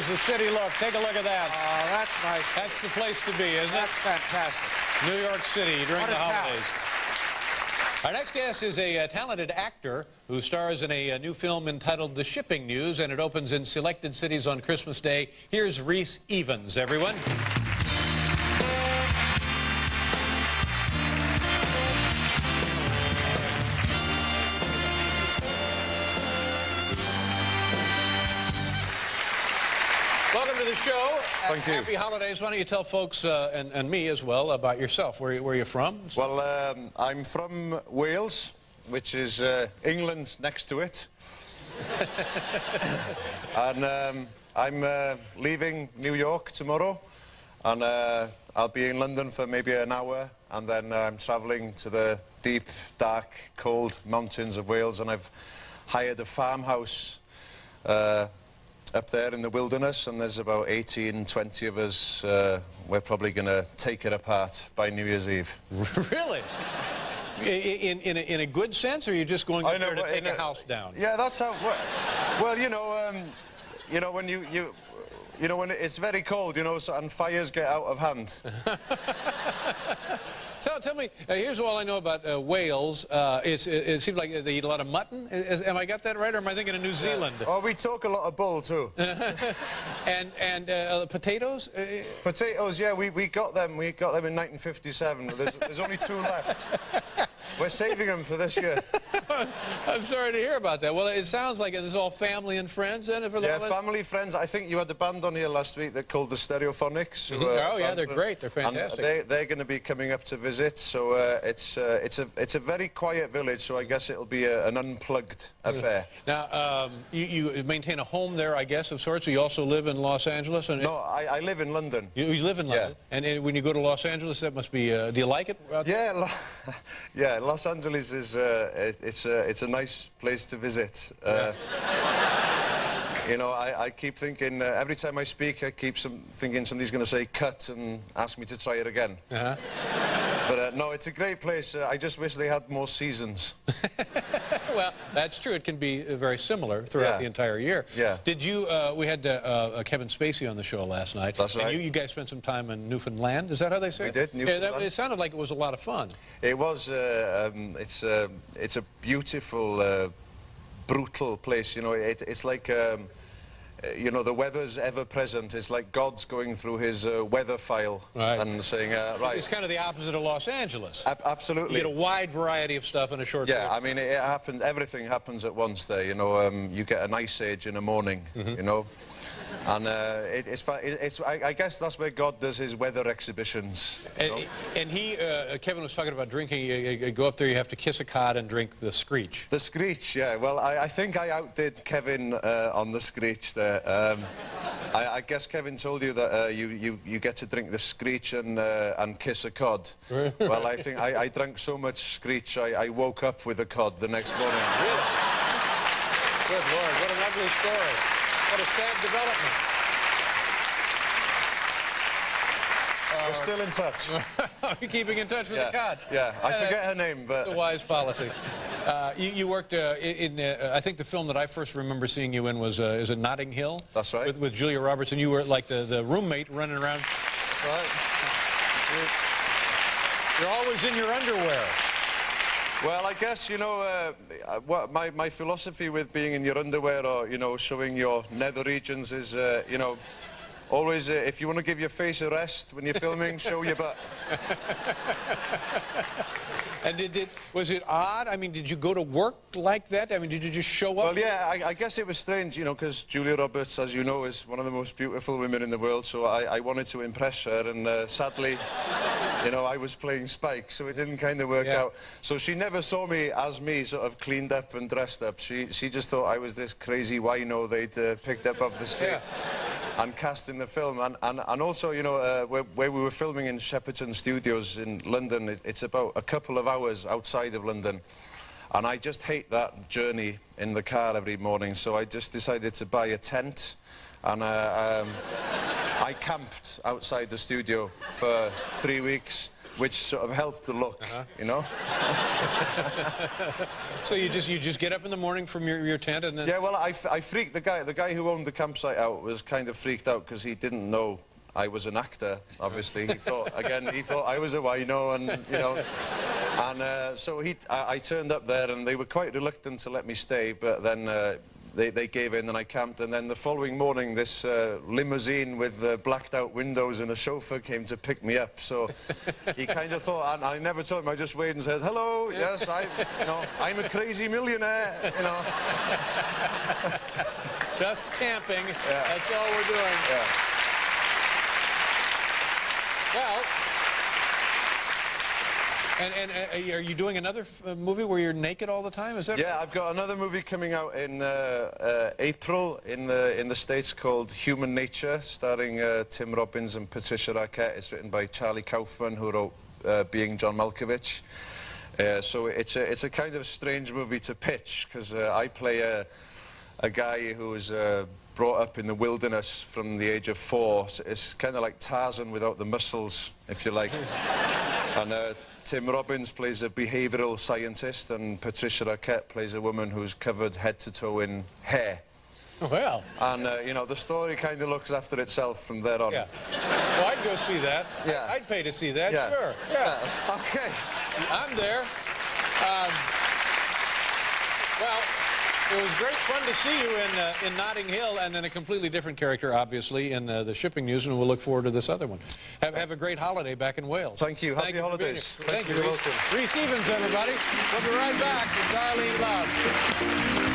the city look. Take a look at that. Oh, that's nice. That's the place to be, isn't it? That's fantastic. New York City during What a the town. holidays. Our next guest is a talented actor who stars in a new film entitled The Shipping News, and it opens in selected cities on Christmas Day. Here's Rhys Ifans, everyone. Welcome to the show. Thank you. Happy holidays. Why don't you tell folks, and me as well, about yourself, where you're from? Well, I'm from Wales, which is England next to it. And I'm leaving New York tomorrow, and I'll be in London for maybe an hour, and then I'm travelling to the deep, dark, cold mountains of Wales, and I've hired a farmhouse up there in the wilderness, and there's about 18, 20 of us. We're probably going to take it apart by New Year's Eve. Really? In a good sense, or are you just going up there to take a house down? Yeah, that's how. Well, you know, when when it's very cold, and fires get out of hand. Tell me, here's all I know about Wales. It seems like they eat a lot of mutton. Am I got that right, or am I thinking of New Zealand? Oh, we talk a lot of bull, too. and potatoes? Potatoes, yeah, we got them. We got them in 1957. There's only 2 left. We're saving them for this year. I'm sorry to hear about that. Well, it sounds like it's all family and friends, then? Yeah, family, friends. I think you had a band on here last week. They're called the Stereophonics. Oh, yeah, they're great. They're fantastic. And they're going to be coming up to visit, so it's a very quiet village, so I guess it'll be an unplugged affair. Now, you maintain a home there, I guess, of sorts. You also live in Los Angeles? No, I live in London. You live in London? Yeah. And when you go to Los Angeles, that must be... do you like it out there? Yeah, yeah. Los Angeles is it's a nice place to visit. I keep thinking every time I speak, I keep thinking somebody's going to say cut and ask me to try it again. But no, it's a great place. I just wish they had more seasons. Well, that's true. It can be very similar throughout the entire year. Yeah. Did you? We had Kevin Spacey on the show last night. That's right. And you guys spent some time in Newfoundland. Is that how they say it? We did. Newfoundland. Yeah, it sounded like it was a lot of fun. It was. It's a beautiful, brutal place. It's like. The weather's ever present. It's like God's going through his weather file and saying, right. It's kind of the opposite of Los Angeles. Absolutely. You get a wide variety of stuff in a short period. Yeah, I mean, it happens. Everything happens at once there. You get an ice age in the morning. And I guess that's where God does his weather exhibitions. And Kevin was talking about drinking. You go up there, you have to kiss a cod and drink the screech. The screech, yeah. Well, I think I outdid Kevin on the screech there. I guess Kevin told you that you get to drink the screech and kiss a cod. Well, I think I drank so much screech, I woke up with a cod the next morning. Really? Good Lord, what an ugly story. What a sad development. We're still in touch. You're keeping in touch with the cod? Yeah, I forget her name, but... It's a wise policy. You worked in, I think the film that I first remember seeing you in was, is it Notting Hill? That's right. With Julia Roberts, and you were like the roommate running around. That's right. You're always in your underwear. Well, I guess, what my philosophy with being in your underwear or, showing your nether regions is, always, if you want to give your face a rest when you're filming, show your butt. And was it odd? I mean, did you go to work like that? I mean, did you just show up? Well, yeah, I guess it was strange, because Julia Roberts, as you know, is one of the most beautiful women in the world, so I wanted to impress her, and sadly, I was playing Spike, so it didn't kind of work out. So she never saw me as me, sort of cleaned up and dressed up. She just thought I was this crazy wino they'd picked up off the street. And cast in the film, and also, where we were filming in Shepperton Studios in London, it's about a couple of hours outside of London, and I just hate that journey in the car every morning, so I just decided to buy a tent, and I camped outside the studio for 3 weeks, which sort of helped the look, you know? So you just get up in the morning from your tent and then... Yeah, well, I freaked the guy who owned the campsite out was kind of freaked out because he didn't know I was an actor, obviously. He thought I was a wino and, you know... And so I turned up there and they were quite reluctant to let me stay, but then they gave in and I camped. And then the following morning, this limousine with blacked out windows and a chauffeur came to pick me up. So he kind of thought, and I never told him, I just waved and said, hello, yes, I'm a crazy millionaire, you know. Just camping, yeah. That's all we're doing. Yeah. Well, and are you doing another movie where you're naked all the time? Is that? Yeah, I've got another movie coming out in April in the States called Human Nature, starring Tim Robbins and Patricia Arquette. It's written by Charlie Kaufman, who wrote Being John Malkovich. So it's a kind of strange movie to pitch because I play a guy who was brought up in the wilderness from the age of 4. So it's kind of like Tarzan without the muscles, if you like. And Tim Robbins plays a behavioural scientist, and Patricia Arquette plays a woman who's covered head to toe in hair. Well. And, you know, the story kind of looks after itself from there on. Yeah. Well, I'd go see that. Yeah. I'd pay to see that, Yeah. sure. Yeah. Okay. I'm there. Well, it was great fun to see you in Notting Hill, and then a completely different character, obviously, in the shipping news, and we'll look forward to this other one. Have a great holiday back in Wales. Thank you. Happy holidays. Thank you, You're Rhys. welcome. Rhys Ifans, everybody. We'll be right back with Darlene Love.